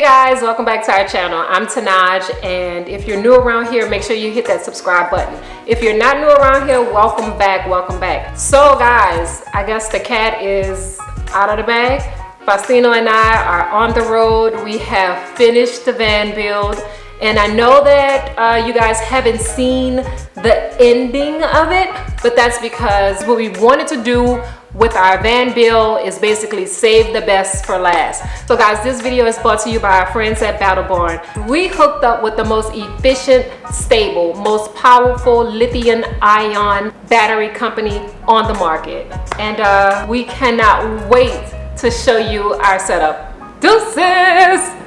Hey guys, welcome back to our channel. I'm Tenaj, and if you're new around here, make sure you hit that subscribe button. If you're not new around here, welcome back, welcome back. So guys, I guess the cat is out of the bag. Faustino and I are on the road. We have finished the van build, and I know that you guys haven't seen the ending of it, but that's because what we wanted to do with our van build is basically save the best for last. So guys, this video is brought to you by our friends at Battle Barn. We hooked up with the most efficient, stable, most powerful lithium-ion battery company on the market. And we cannot wait to show you our setup. Deuces!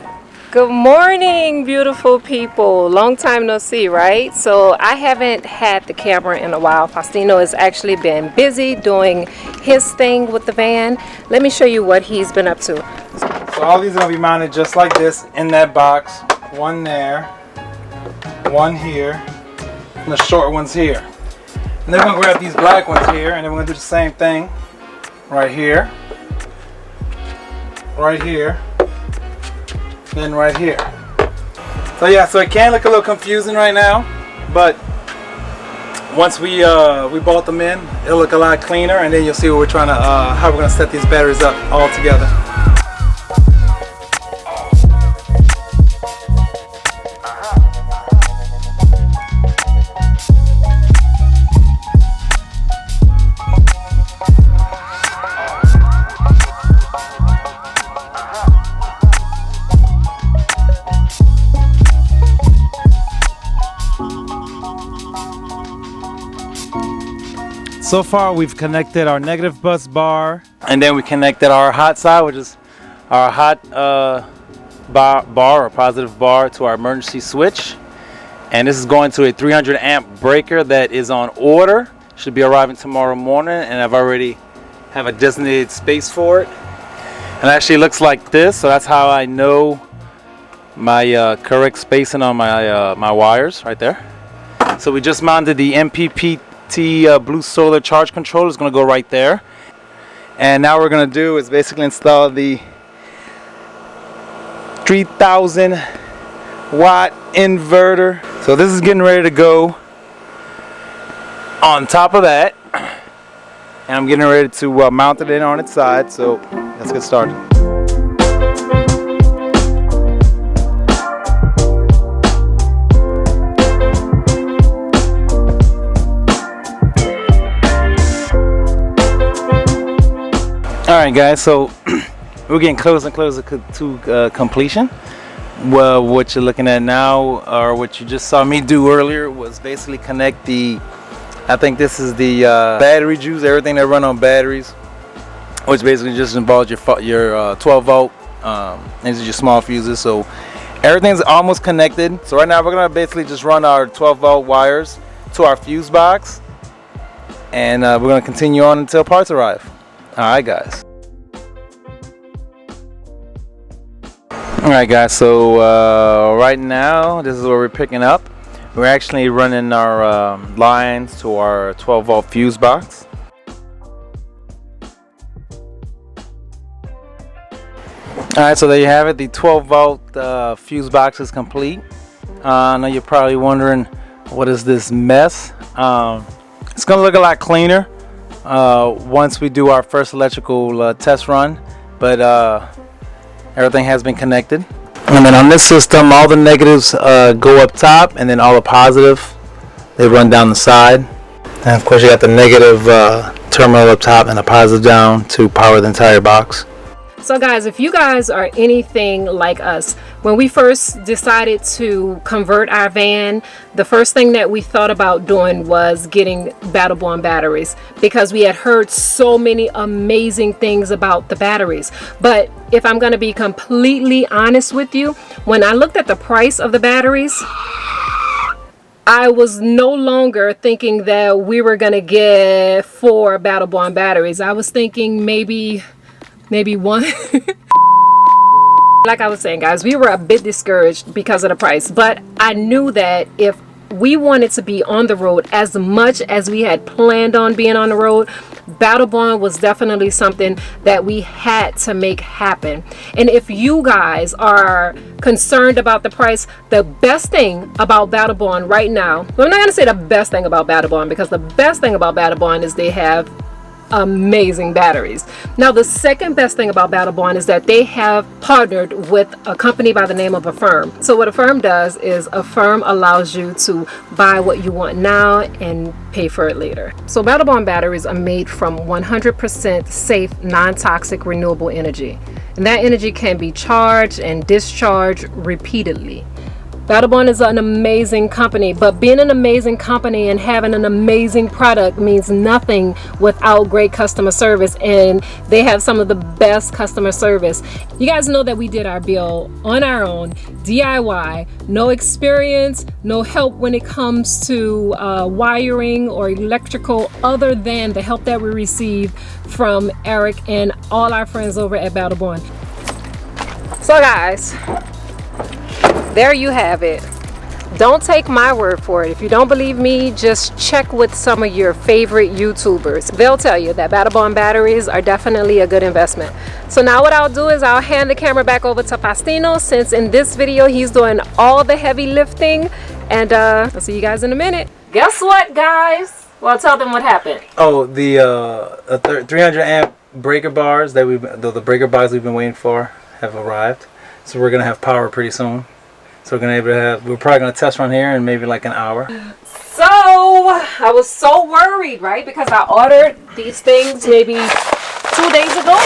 Good morning, beautiful people. Long time no see, right? So I haven't had the camera in a while. Faustino has actually been busy doing his thing with the van. Let me show you what he's been up to. So all these are going to be mounted just like this in that box. One there, one here, and the short one's here. And then we're going to grab these black ones here, and then we're going to do the same thing right here, then right here. So yeah, so it can look a little confusing right now, but once we bolt them in, it'll look a lot cleaner, and then you'll see what we're trying to how we're going to set these batteries up all together. So far we've connected our negative bus bar, and then we connected our hot side, which is our hot bar or positive bar, to our emergency switch. And this is going to a 300 amp breaker that is on order. Should be arriving tomorrow morning, and I've already have a designated space for it. And it actually looks like this, so that's how I know my correct spacing on my my wires right there. So we just mounted the MPPT Blue Solar charge controller. Is going to go right there, and now what we're going to do is basically install the 3000 watt inverter. So this is getting ready to go on top of that, and I'm getting ready to mount it in on its side. So let's get started. Alright guys, so we're getting closer and closer to completion. Well, what you're looking at now, or what you just saw me do earlier, was basically connect the, I think this is the battery juice, everything that run on batteries, which basically just involves your 12 volt, these are your small fuses. So everything's almost connected. So right now we're going to basically just run our 12 volt wires to our fuse box, and we're going to continue on until parts arrive. Alright guys. Alright guys, so right now this is where we're picking up. We're actually running our lines to our 12 volt fuse box. Alright, so there you have it. The 12 volt fuse box is complete. I know you're probably wondering, what is this mess? It's going to look a lot cleaner once we do our first electrical test run, but everything has been connected. And then on this system, all the negatives go up top, and then all the positive, they run down the side. And of course you got the negative terminal up top and the positive down to power the entire box. So guys, if you guys are anything like us, when we first decided to convert our van, the first thing that we thought about doing was getting Battle Barn batteries, because we had heard so many amazing things about the batteries. But if I'm going to be completely honest with you, when I looked at the price of the batteries, I was no longer thinking that we were going to get 4 Battle Barn batteries. I was thinking maybe one. Like I was saying guys, we were a bit discouraged because of the price, but I knew that if we wanted to be on the road as much as we had planned on being on the road, Battle Bond was definitely something that we had to make happen. And if you guys are concerned about the price, the best thing about Battle Bond right now, well, I'm not going to say the best thing about Battle Bond, because the best thing about Battle Bond is they have amazing batteries. Now, the second best thing about Battle Bond is that they have partnered with a company by the name of Affirm. So what Affirm does is Affirm allows you to buy what you want now and pay for it later. So Battle Bond batteries are made from 100% safe, non-toxic, renewable energy. And that energy can be charged and discharged repeatedly. Battle Bond is an amazing company, but being an amazing company and having an amazing product means nothing without great customer service, and they have some of the best customer service. You guys know that we did our bill on our own, DIY, no experience, no help when it comes to wiring or electrical, other than the help that we received from Eric and all our friends over at Battle Bond. So guys, there you have it. Don't take my word for it. If you don't believe me, just check with some of your favorite YouTubers. They'll tell you that Battle Bond batteries are definitely a good investment. So now what I'll do is I'll hand the camera back over to Faustino, since in this video he's doing all the heavy lifting, and I'll see you guys in a minute. Guess what, guys? Well, tell them what happened. Oh, the 300 amp breaker bars that the breaker bars we've been waiting for have arrived. So we're gonna have power pretty soon. So we're probably gonna test run here in maybe like an hour. So I was so worried, right? Because I ordered these things maybe 2 days ago,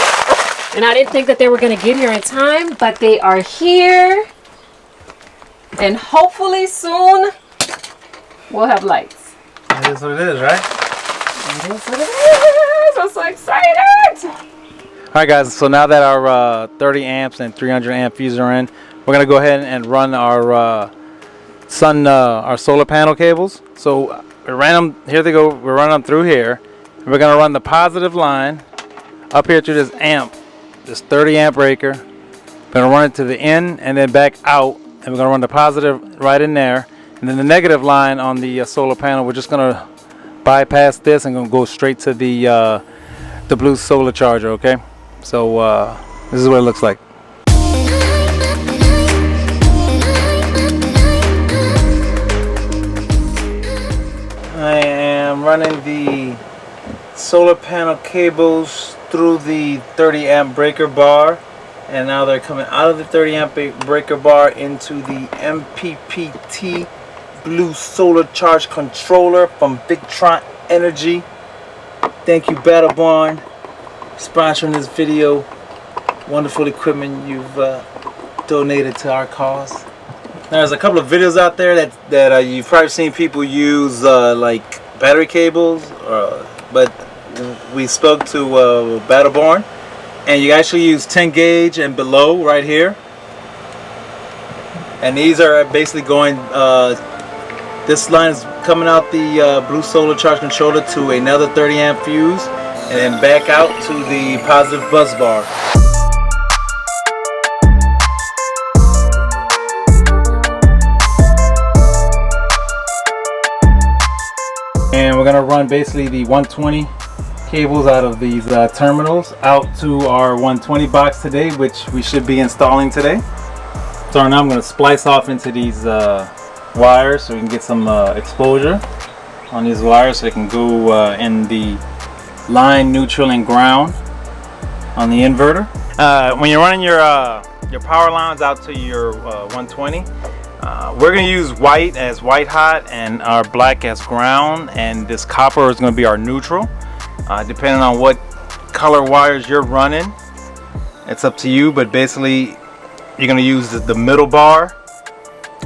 and I didn't think that they were gonna get here in time, but they are here, and hopefully soon we'll have lights. It is what it is, right? It is what it is. I'm so excited. All right, guys. So now that our 30 amps and 300 amp fuses are in, we're gonna go ahead and run our our solar panel cables. So we ran them. Here they go. We're running them through here. And we're gonna run the positive line up here to this amp, this 30 amp breaker. We're gonna run it to the end and then back out, and we're gonna run the positive right in there. And then the negative line on the solar panel, we're just gonna bypass this and gonna go straight to the blue solar charger. Okay. So this is what it looks like. I am running the solar panel cables through the 30 amp breaker bar, and now they're coming out of the 30 amp breaker bar into the MPPT blue solar charge controller from Dragonfly Energy. Thank you, Battle Bond, sponsoring this video. Wonderful equipment you've donated to our cause. There's a couple of videos out there that you've probably seen people use like battery cables, but we spoke to Battle Bond, and you actually use 10 gauge and below right here. And these are basically going, this line is coming out the blue solar charge controller to another 30 amp fuse, and then back out to the positive bus bar. And we're gonna run basically the 120 cables out of these terminals out to our 120 box today, which we should be installing today. So now I'm gonna splice off into these wires so we can get some exposure on these wires, so they can go in the line, neutral, and ground on the inverter. When you're running your power lines out to your 120, we're going to use white as white hot and our black as ground, and this copper is going to be our neutral. Depending on what color wires you're running, it's up to you, but basically you're going to use the middle bar,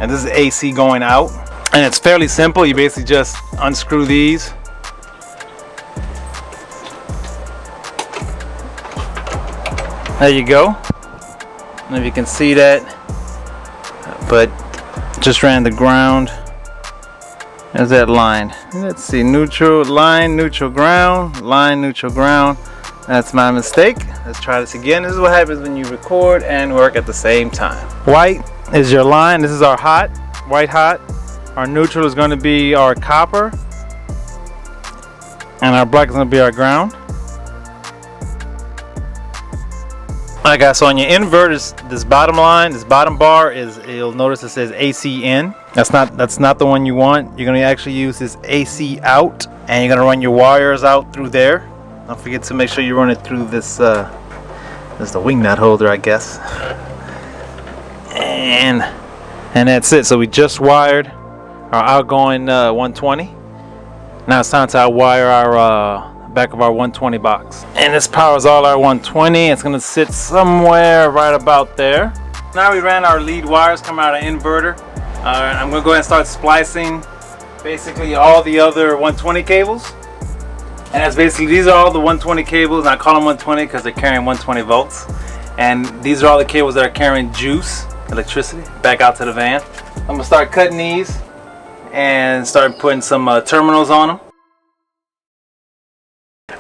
and this is AC going out, and it's fairly simple. You basically just unscrew these. There you go. I don't know if you can see that, but just ran the ground. There's that line. Let's see, neutral, line, neutral, ground, line, neutral, ground. That's my mistake. Let's try this again. This is what happens when you record and work at the same time. White is your line. This is our hot, white hot. Our neutral is going to be our copper, and our black is going to be our ground. Alright guys, so on your inverters, this bottom line, this bottom bar is, you'll notice it says AC in. That's not the one you want. You're gonna actually use this AC out, and you're gonna run your wires out through there. Don't forget to make sure you run it through this. This is the wing nut holder, I guess. And that's it. So we just wired our outgoing 120. Now it's time to outwire our back of our 120 box, and this powers all our 120. It's gonna sit somewhere right about there. Now we ran our lead wires coming out of inverter. I'm gonna go ahead and start splicing basically all the other 120 cables, and that's basically, these are all the 120 cables, and I call them 120 because they're carrying 120 volts, and these are all the cables that are carrying juice, electricity, back out to the van. I'm gonna start cutting these and start putting some terminals on them.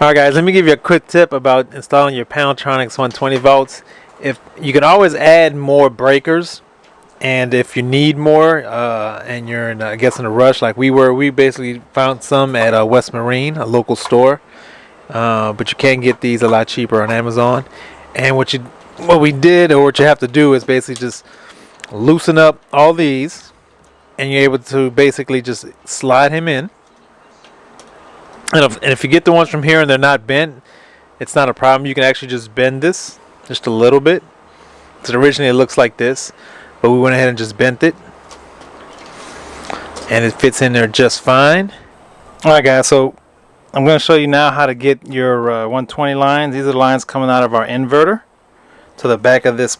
Alright guys, let me give you a quick tip about installing your Paneltronics 120 volts. If you can always add more breakers, and if you need more and you're in, I guess, in a rush like we basically found some at West Marine, a local store, but you can get these a lot cheaper on Amazon. And what we did, or what you have to do, is basically just loosen up all these, and you're able to basically just slide him in. And if you get the ones from here and they're not bent, it's not a problem. You can actually just bend this just a little bit. So originally it looks like this, but we went ahead and just bent it, and it fits in there just fine. Alright guys, so I'm going to show you now how to get your 120 lines. These are the lines coming out of our inverter to the back of this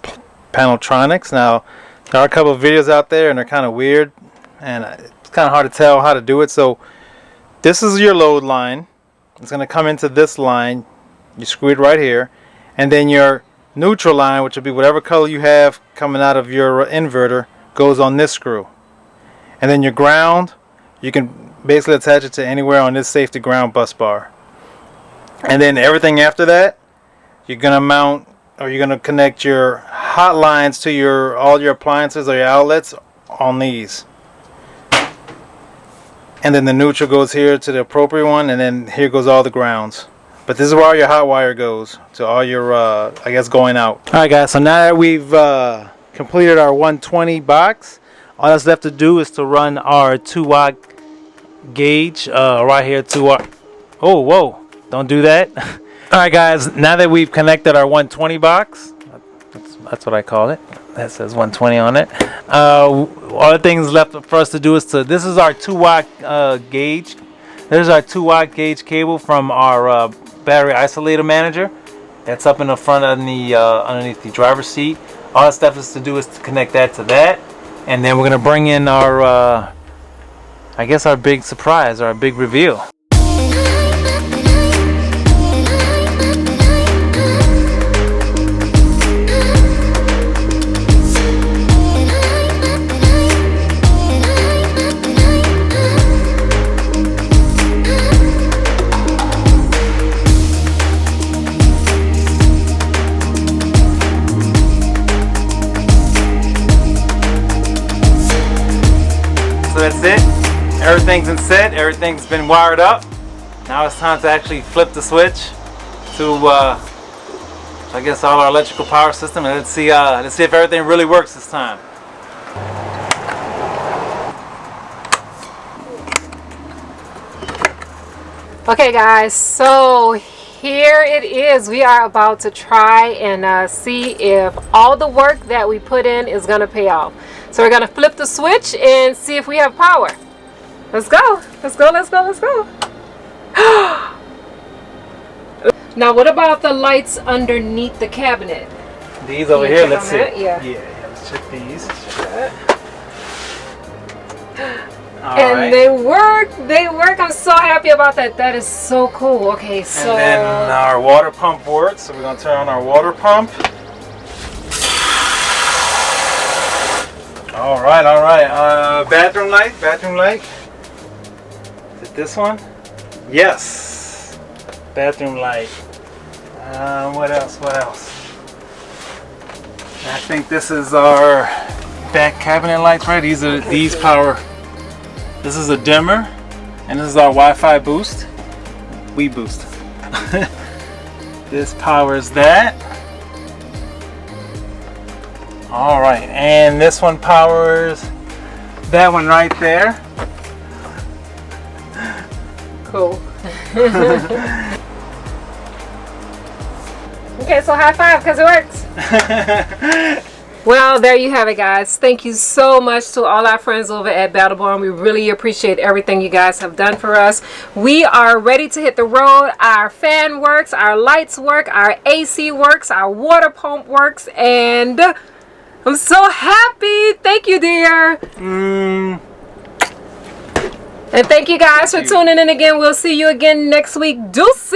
Paneltronics. Now, there are a couple of videos out there, and they're kind of weird, and it's kind of hard to tell how to do it. So this is your load line. It's going to come into this line. You screw it right here. And then your neutral line, which will be whatever color you have coming out of your inverter, goes on this screw. And then your ground, you can basically attach it to anywhere on this safety ground bus bar. And then everything after that, you're going to mount, or you're going to connect your hot lines to all your appliances or your outlets on these. And then the neutral goes here to the appropriate one, and then here goes all the grounds. But this is where all your hot wire goes, to all your, I guess, going out. Alright guys, so now that we've completed our 120 box, all that's left to do is to run our 2-watt gauge right here to our... Oh, whoa, don't do that. Alright guys, now that we've connected our 120 box, that's what I call it. That says 120 on it. All the things left for us to do is this is our 2-watt gauge. There's our 2-watt gauge cable from our battery isolator manager. That's up in the front of the underneath the driver's seat. All that stuff is to do is to connect that to that, and then we're gonna bring in our, I guess, our big surprise, our big reveal. So that's it. Everything's in set. Everything's been wired up. Now it's time to actually flip the switch to, I guess, all our electrical power system, and let's see if everything really works this time. Okay guys, so here it is. We are about to try and see if all the work that we put in is going to pay off. So we're going to flip the switch and see if we have power. Let's go. Let's go, let's go, let's go. Now what about the lights underneath the cabinet? These over here, let's see. Yeah, let's check these. And they work. I'm so happy about that. That is so cool. Okay, so. And then our water pump works, so we're gonna turn on our water pump. All right. Bathroom light. Is it this one? Yes. Bathroom light. What else? I think this is our back cabinet lights, right? These power. This is a dimmer, and this is our Wi-Fi boost. We boost. This powers that. All right, and this one powers that one right there. Cool. Okay, so high five because it works. Well, there you have it, guys. Thank you so much to all our friends over at Battleborn. We really appreciate everything you guys have done for us. We are ready to hit the road. Our fan works, our lights work, our AC works, our water pump works, and I'm so happy. Thank you, dear. And thank you guys for tuning in again. We'll see you again next week. Deuces.